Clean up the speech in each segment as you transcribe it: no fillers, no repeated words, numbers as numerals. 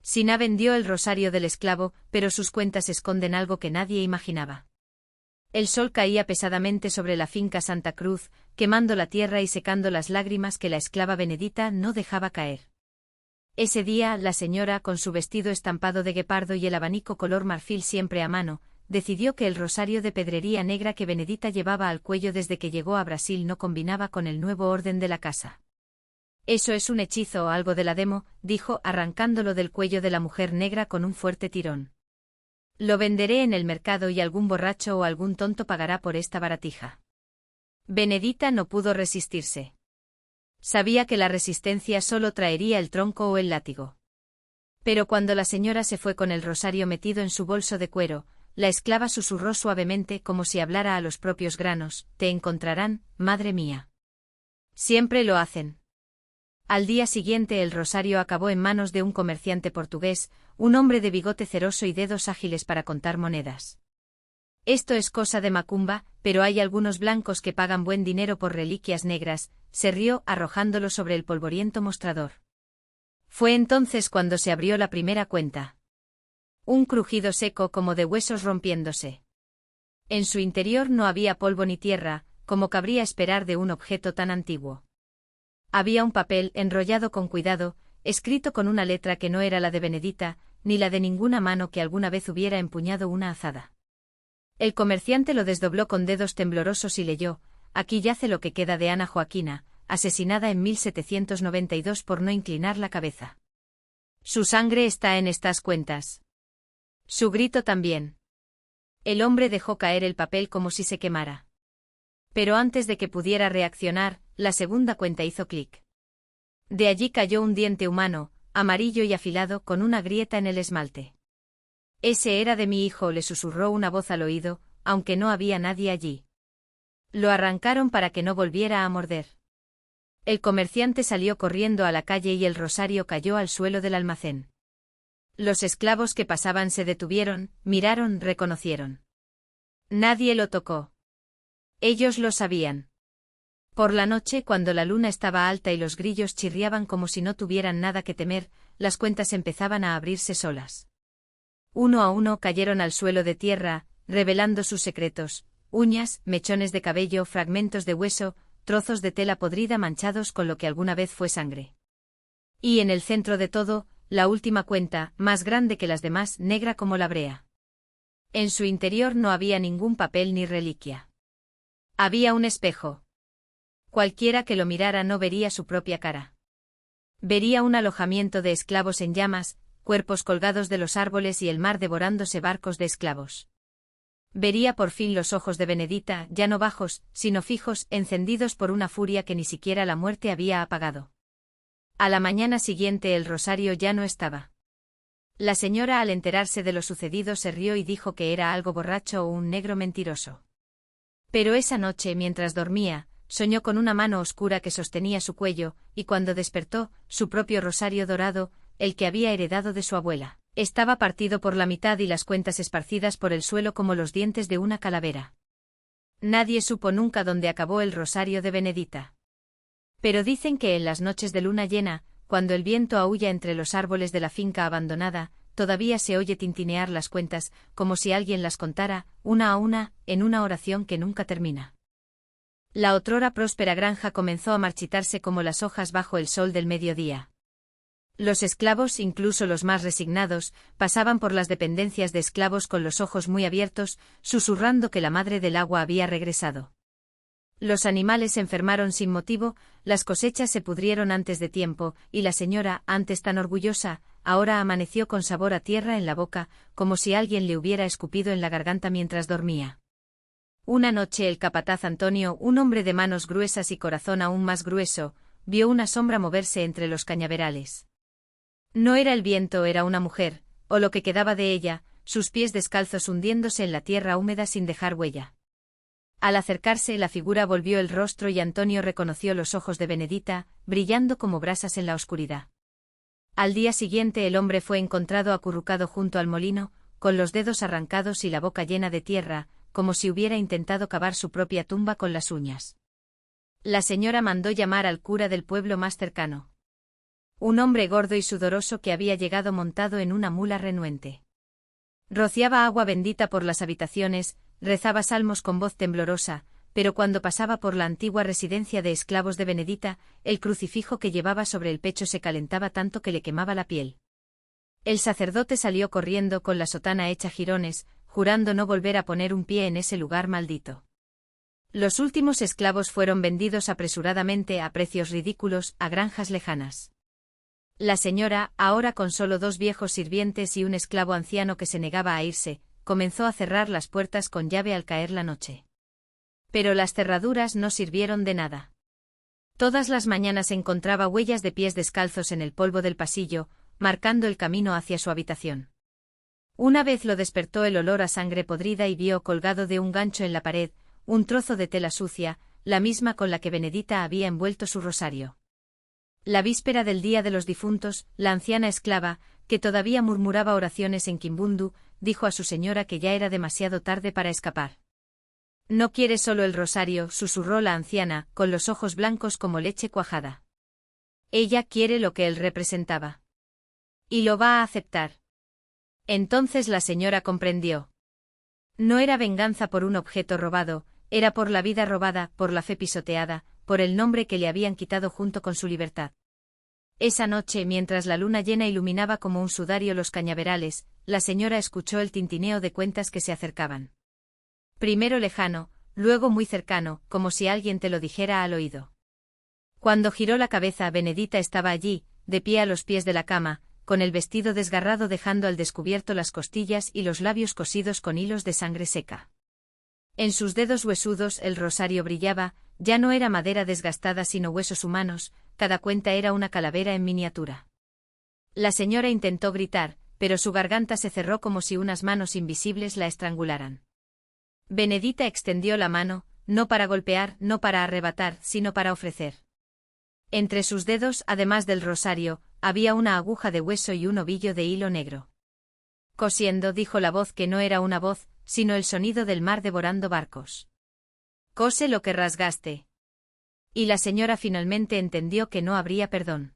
Siná vendió el rosario del esclavo, pero sus cuentas esconden algo que nadie imaginaba. El sol caía pesadamente sobre la finca Santa Cruz, quemando la tierra y secando las lágrimas que la esclava Benedita no dejaba caer. Ese día, la señora, con su vestido estampado de guepardo y el abanico color marfil siempre a mano, decidió que el rosario de pedrería negra que Benedita llevaba al cuello desde que llegó a Brasil no combinaba con el nuevo orden de la casa. «Eso es un hechizo o algo de la demo», dijo, arrancándolo del cuello de la mujer negra con un fuerte tirón. «Lo venderé en el mercado y algún borracho o algún tonto pagará por esta baratija». Benedita no pudo resistirse. Sabía que la resistencia solo traería el tronco o el látigo. Pero cuando la señora se fue con el rosario metido en su bolso de cuero, la esclava susurró suavemente como si hablara a los propios granos: «Te encontrarán, madre mía». Siempre lo hacen. Al día siguiente el rosario acabó en manos de un comerciante portugués, un hombre de bigote ceroso y dedos ágiles para contar monedas. «Esto es cosa de macumba, pero hay algunos blancos que pagan buen dinero por reliquias negras», se rió arrojándolo sobre el polvoriento mostrador. Fue entonces cuando se abrió la primera cuenta. Un crujido seco como de huesos rompiéndose. En su interior no había polvo ni tierra, como cabría esperar de un objeto tan antiguo. Había un papel enrollado con cuidado, escrito con una letra que no era la de Benedita, ni la de ninguna mano que alguna vez hubiera empuñado una azada. El comerciante lo desdobló con dedos temblorosos y leyó: «Aquí yace lo que queda de Ana Joaquina, asesinada en 1792 por no inclinar la cabeza. Su sangre está en estas cuentas». Su grito también. El hombre dejó caer el papel como si se quemara. Pero antes de que pudiera reaccionar, la segunda cuenta hizo clic. De allí cayó un diente humano, amarillo y afilado, con una grieta en el esmalte. «Ese era de mi hijo», le susurró una voz al oído, aunque no había nadie allí. Lo arrancaron para que no volviera a morder. El comerciante salió corriendo a la calle y el rosario cayó al suelo del almacén. Los esclavos que pasaban se detuvieron, miraron, reconocieron. Nadie lo tocó. Ellos lo sabían. Por la noche, cuando la luna estaba alta y los grillos chirriaban como si no tuvieran nada que temer, las cuentas empezaban a abrirse solas. Uno a uno cayeron al suelo de tierra, revelando sus secretos: uñas, mechones de cabello, fragmentos de hueso, trozos de tela podrida manchados con lo que alguna vez fue sangre. Y en el centro de todo, la última cuenta, más grande que las demás, negra como la brea. En su interior no había ningún papel ni reliquia. Había un espejo. Cualquiera que lo mirara no vería su propia cara. Vería un alojamiento de esclavos en llamas, cuerpos colgados de los árboles y el mar devorándose barcos de esclavos. Vería por fin los ojos de Benedita, ya no bajos, sino fijos, encendidos por una furia que ni siquiera la muerte había apagado. A la mañana siguiente el rosario ya no estaba. La señora, al enterarse de lo sucedido, se rió y dijo que era algo borracho o un negro mentiroso. Pero esa noche, mientras dormía, soñó con una mano oscura que sostenía su cuello, y cuando despertó, su propio rosario dorado, el que había heredado de su abuela, estaba partido por la mitad y las cuentas esparcidas por el suelo como los dientes de una calavera. Nadie supo nunca dónde acabó el rosario de Benedita. Pero dicen que en las noches de luna llena, cuando el viento aúlla entre los árboles de la finca abandonada, todavía se oye tintinear las cuentas, como si alguien las contara, una a una, en una oración que nunca termina. La otrora próspera granja comenzó a marchitarse como las hojas bajo el sol del mediodía. Los esclavos, incluso los más resignados, pasaban por las dependencias de esclavos con los ojos muy abiertos, susurrando que la madre del agua había regresado. Los animales se enfermaron sin motivo, las cosechas se pudrieron antes de tiempo, y la señora, antes tan orgullosa, ahora amaneció con sabor a tierra en la boca, como si alguien le hubiera escupido en la garganta mientras dormía. Una noche el capataz Antonio, un hombre de manos gruesas y corazón aún más grueso, vio una sombra moverse entre los cañaverales. No era el viento, era una mujer, o lo que quedaba de ella, sus pies descalzos hundiéndose en la tierra húmeda sin dejar huella. Al acercarse, la figura volvió el rostro y Antonio reconoció los ojos de Benedita, brillando como brasas en la oscuridad. Al día siguiente el hombre fue encontrado acurrucado junto al molino, con los dedos arrancados y la boca llena de tierra, como si hubiera intentado cavar su propia tumba con las uñas. La señora mandó llamar al cura del pueblo más cercano. Un hombre gordo y sudoroso que había llegado montado en una mula renuente. Rociaba agua bendita por las habitaciones, rezaba salmos con voz temblorosa, pero cuando pasaba por la antigua residencia de esclavos de Benedita, el crucifijo que llevaba sobre el pecho se calentaba tanto que le quemaba la piel. El sacerdote salió corriendo con la sotana hecha jirones, jurando no volver a poner un pie en ese lugar maldito. Los últimos esclavos fueron vendidos apresuradamente a precios ridículos a granjas lejanas. La señora, ahora con solo 2 viejos sirvientes y un esclavo anciano que se negaba a irse, comenzó a cerrar las puertas con llave al caer la noche. Pero las cerraduras no sirvieron de nada. Todas las mañanas encontraba huellas de pies descalzos en el polvo del pasillo, marcando el camino hacia su habitación. Una vez lo despertó el olor a sangre podrida y vio colgado de un gancho en la pared, un trozo de tela sucia, la misma con la que Benedita había envuelto su rosario. La víspera del Día de los Difuntos, la anciana esclava, que todavía murmuraba oraciones en kimbundu, dijo a su señora que ya era demasiado tarde para escapar. «No quiere solo el rosario», susurró la anciana, con los ojos blancos como leche cuajada. Ella quiere lo que él representaba. Y lo va a aceptar. Entonces la señora comprendió. No era venganza por un objeto robado, era por la vida robada, por la fe pisoteada, por el nombre que le habían quitado junto con su libertad. Esa noche, mientras la luna llena iluminaba como un sudario los cañaverales, la señora escuchó el tintineo de cuentas que se acercaban. Primero lejano, luego muy cercano, como si alguien te lo dijera al oído. Cuando giró la cabeza, Benedita estaba allí, de pie a los pies de la cama, con el vestido desgarrado dejando al descubierto las costillas y los labios cosidos con hilos de sangre seca. En sus dedos huesudos el rosario brillaba, ya no era madera desgastada sino huesos humanos, cada cuenta era una calavera en miniatura. La señora intentó gritar, pero su garganta se cerró como si unas manos invisibles la estrangularan. Benedita extendió la mano, no para golpear, no para arrebatar, sino para ofrecer. Entre sus dedos, además del rosario, había una aguja de hueso y un ovillo de hilo negro. Cosiendo, dijo la voz que no era una voz, sino el sonido del mar devorando barcos. Cose lo que rasgaste. Y la señora finalmente entendió que no habría perdón.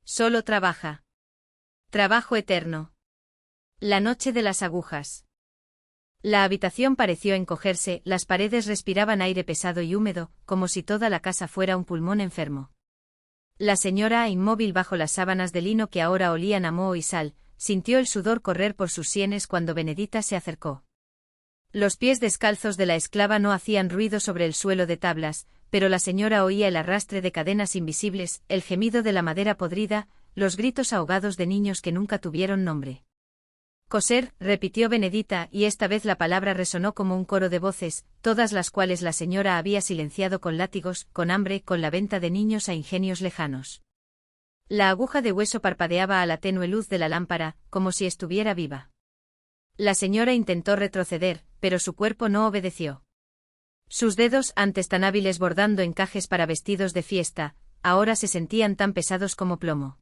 Solo trabaja. Trabajo eterno. La noche de las agujas. La habitación pareció encogerse, las paredes respiraban aire pesado y húmedo, como si toda la casa fuera un pulmón enfermo. La señora, inmóvil bajo las sábanas de lino que ahora olían a moho y sal, sintió el sudor correr por sus sienes cuando Benedita se acercó. Los pies descalzos de la esclava no hacían ruido sobre el suelo de tablas, pero la señora oía el arrastre de cadenas invisibles, el gemido de la madera podrida, los gritos ahogados de niños que nunca tuvieron nombre. Coser, repitió Benedita, y esta vez la palabra resonó como un coro de voces, todas las cuales la señora había silenciado con látigos, con hambre, con la venta de niños a ingenios lejanos. La aguja de hueso parpadeaba a la tenue luz de la lámpara, como si estuviera viva. La señora intentó retroceder, pero su cuerpo no obedeció. Sus dedos, antes tan hábiles bordando encajes para vestidos de fiesta, ahora se sentían tan pesados como plomo.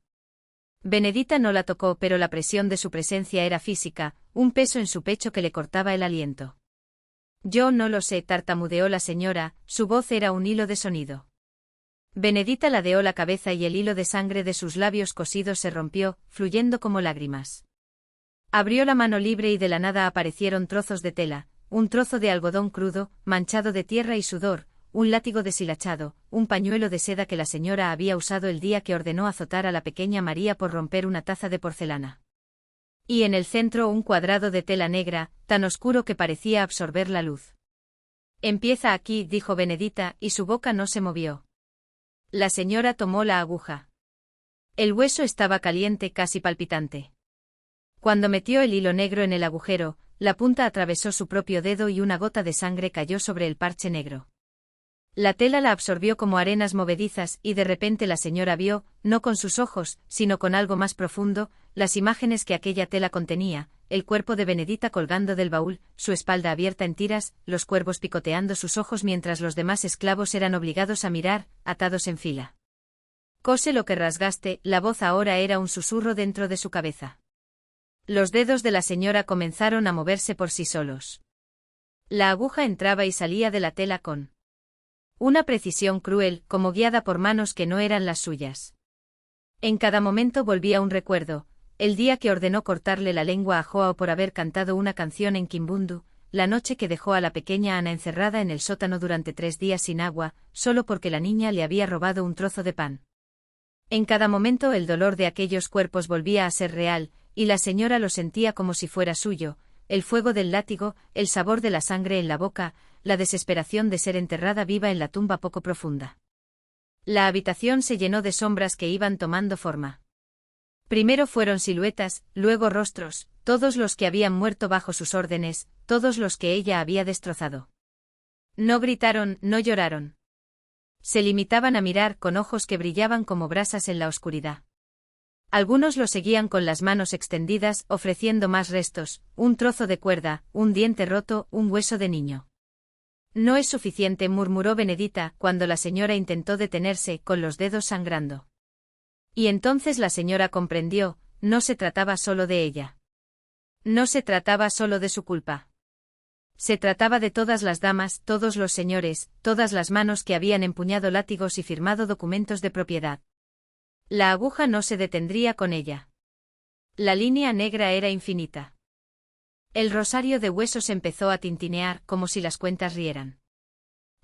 Benedita no la tocó, pero la presión de su presencia era física, un peso en su pecho que le cortaba el aliento. Yo no lo sé, tartamudeó la señora, su voz era un hilo de sonido. Benedita ladeó la cabeza y el hilo de sangre de sus labios cosidos se rompió, fluyendo como lágrimas. Abrió la mano libre y de la nada aparecieron trozos de tela, un trozo de algodón crudo, manchado de tierra y sudor, un látigo deshilachado, un pañuelo de seda que la señora había usado el día que ordenó azotar a la pequeña María por romper una taza de porcelana. Y en el centro un cuadrado de tela negra, tan oscuro que parecía absorber la luz. Empieza aquí, dijo Benedita, y su boca no se movió. La señora tomó la aguja. El hueso estaba caliente, casi palpitante. Cuando metió el hilo negro en el agujero, la punta atravesó su propio dedo y una gota de sangre cayó sobre el parche negro. La tela la absorbió como arenas movedizas y de repente la señora vio, no con sus ojos, sino con algo más profundo, las imágenes que aquella tela contenía, el cuerpo de Benedita colgando del baúl, su espalda abierta en tiras, los cuervos picoteando sus ojos mientras los demás esclavos eran obligados a mirar, atados en fila. Cose lo que rasgaste, la voz ahora era un susurro dentro de su cabeza. Los dedos de la señora comenzaron a moverse por sí solos. La aguja entraba y salía de la tela con una precisión cruel, como guiada por manos que no eran las suyas. En cada momento volvía un recuerdo, el día que ordenó cortarle la lengua a Joao por haber cantado una canción en Kimbundu, la noche que dejó a la pequeña Ana encerrada en el sótano durante 3 días sin agua, solo porque la niña le había robado un trozo de pan. En cada momento el dolor de aquellos cuerpos volvía a ser real, y la señora lo sentía como si fuera suyo, el fuego del látigo, el sabor de la sangre en la boca, la desesperación de ser enterrada viva en la tumba poco profunda. La habitación se llenó de sombras que iban tomando forma. Primero fueron siluetas, luego rostros, todos los que habían muerto bajo sus órdenes, todos los que ella había destrozado. No gritaron, no lloraron. Se limitaban a mirar con ojos que brillaban como brasas en la oscuridad. Algunos lo seguían con las manos extendidas, ofreciendo más restos, un trozo de cuerda, un diente roto, un hueso de niño. No es suficiente, murmuró Benedita, cuando la señora intentó detenerse, con los dedos sangrando. Y entonces la señora comprendió, no se trataba solo de ella. No se trataba solo de su culpa. Se trataba de todas las damas, todos los señores, todas las manos que habían empuñado látigos y firmado documentos de propiedad. La aguja no se detendría con ella. La línea negra era infinita. El rosario de huesos empezó a tintinear, como si las cuentas rieran.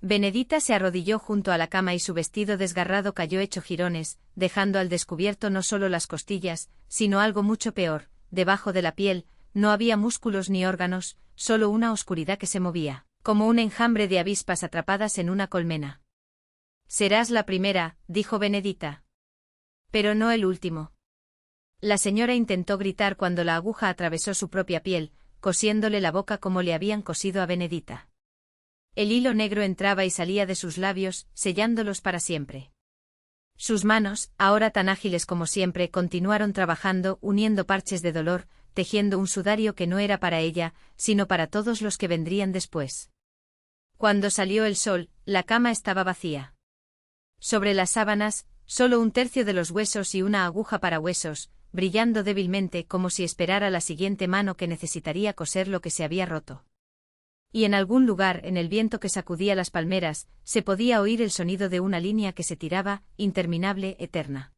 Benedita se arrodilló junto a la cama y su vestido desgarrado cayó hecho jirones, dejando al descubierto no solo las costillas, sino algo mucho peor, debajo de la piel, no había músculos ni órganos, solo una oscuridad que se movía, como un enjambre de avispas atrapadas en una colmena. Serás la primera, dijo Benedita. Pero no el último. La señora intentó gritar cuando la aguja atravesó su propia piel, cosiéndole la boca como le habían cosido a Benedita. El hilo negro entraba y salía de sus labios, sellándolos para siempre. Sus manos, ahora tan ágiles como siempre, continuaron trabajando, uniendo parches de dolor, tejiendo un sudario que no era para ella, sino para todos los que vendrían después. Cuando salió el sol, la cama estaba vacía. Sobre las sábanas, solo un tercio de los huesos y una aguja para huesos, brillando débilmente como si esperara la siguiente mano que necesitaría coser lo que se había roto. Y en algún lugar, en el viento que sacudía las palmeras, se podía oír el sonido de una línea que se tiraba, interminable, eterna.